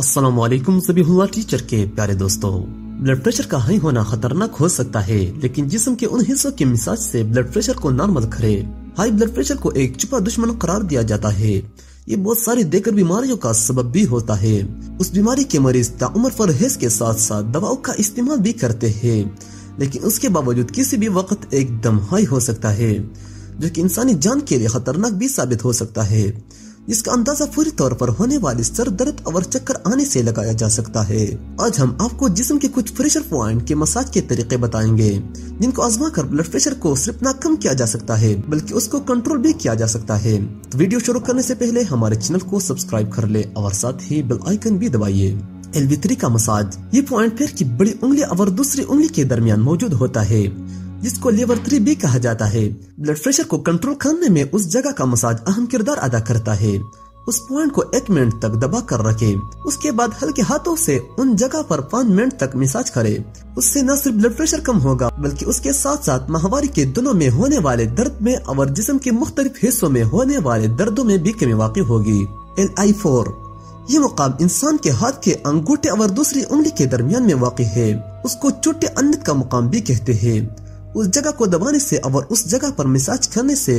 अस्सलामुअलैकुम zabihullahteacher के प्यारे दोस्तों, ब्लड प्रेशर का हाई होना खतरनाक हो सकता है, लेकिन जिस्म के उन हिस्सों के मसाज से ब्लड प्रेशर को नॉर्मल करे। हाई ब्लड प्रेशर को एक छुपा दुश्मन करार दिया जाता है। ये बहुत सारी देकर बीमारियों का सबब भी होता है। उस बीमारी के मरीज ताउम्र परहेज के साथ साथ दवाओं का इस्तेमाल भी करते हैं, लेकिन उसके बावजूद किसी भी वक्त एकदम हाई हो सकता है, जो कि इंसानी जान के लिए खतरनाक भी साबित हो सकता है, जिसका अंदाजा पूरी तौर पर होने वाली सर दर्द और चक्कर आने से लगाया जा सकता है। आज हम आपको जिस्म के कुछ प्रेशर पॉइंट के मसाज के तरीके बताएंगे, जिनको आजमा कर ब्लड प्रेशर को सिर्फ ना कम किया जा सकता है, बल्कि उसको कंट्रोल भी किया जा सकता है। तो वीडियो शुरू करने से पहले हमारे चैनल को सब्सक्राइब कर ले और साथ ही बेल आइकन भी दबाइए। LV3 का मसाज, ये पॉइंट पैर की बड़ी उंगली और दूसरी उंगली के दरमियान मौजूद होता है, जिसको लेवल 3 भी कहा जाता है। ब्लड प्रेशर को कंट्रोल करने में उस जगह का मसाज अहम किरदार अदा करता है। उस पॉइंट को 1 मिनट तक दबा कर रखे, उसके बाद हल्के हाथों से उन जगह पर 5 मिनट तक मसाज करे। उससे न सिर्फ ब्लड प्रेशर कम होगा, बल्कि उसके साथ साथ माहवारी के दिनों में होने वाले दर्द में और जिस्म के मुख्तलिफ हिस्सों में होने वाले दर्दों में भी कमी वाक़ई होगी। LI4, ये मुकाम इंसान के हाथ के अंगूठे और दूसरी उंगली के दरमियान में वाक़ई है। उसको चोटे अन्नत का मुकाम भी कहते हैं। उस जगह को दबाने से और उस जगह पर मसाज करने से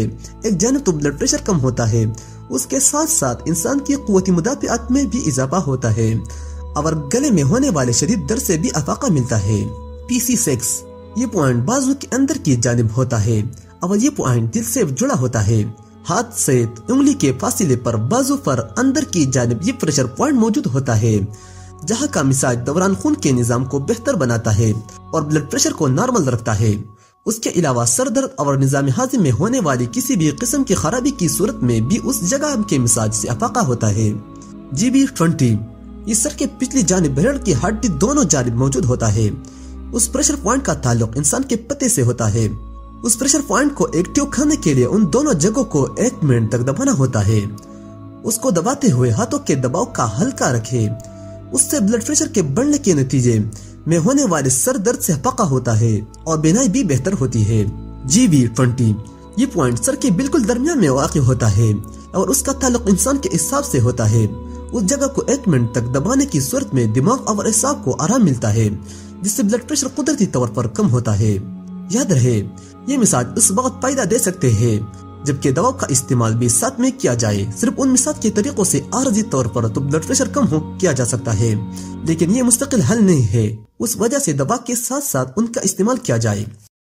एक जानिब तो ब्लड प्रेशर कम होता है, उसके साथ साथ इंसान की क़ुव्वती मुदाफ़िअत में भी इजाफा होता है और गले में होने वाले शदीद दर्द से भी अफाका मिलता है। PC6, ये पॉइंट बाजू के अंदर की जानिब होता है और ये पॉइंट दिल से जुड़ा होता है। हाथ से उंगली के फासिले पर बाजू पर अंदर की जानिब ये प्रेशर पॉइंट मौजूद होता है, जहाँ का मसाज दौरान खून के निजाम को बेहतर बनाता है और ब्लड प्रेशर को नॉर्मल रखता है। उसके अलावा सर दर्द और निजाम हाजिम में होने वाली किसी भी किस्म की खराबी की सूरत में भी उस जगह के मसाज से अफाका होता है। GB20, इस सर के पिछली जानिब रीढ़ की हड्डी दोनों जानिब मौजूद होता है। उस प्रेशर पॉइंट का ताल्लुक इंसान के पते से होता है। उस प्रेशर पॉइंट को एक्टिव करने के लिए उन दोनों जगहों को 1 मिनट तक दबाना होता है। उसको दबाते हुए हाथों के दबाव का हल्का रखे। उससे ब्लड प्रेशर के बढ़ने के नतीजे में होने वाले सर दर्द से अफाका होता है और बीनाई भी बेहतर होती है। GB20, ये पॉइंट सर के बिल्कुल दरमियान में वाक़ई होता है और उसका ताल्लुक इंसान के हिसाब से होता है। उस जगह को 1 मिनट तक दबाने की सूरत में दिमाग और असाब को आराम मिलता है, जिससे ब्लड प्रेशर कुदरती तौर पर कम होता है। याद रहे, ये मसाज उस वक्त फायदा दे सकते हैं जबकि दवाओं का इस्तेमाल भी साथ में किया जाए। सिर्फ उन मसाज के तरीकों से आरजी तौर पर तो ब्लड प्रेशर कम किया जा सकता है, लेकिन ये मुस्तकिल हल नहीं है। उस वजह से दवा के साथ साथ उनका इस्तेमाल किया जाए।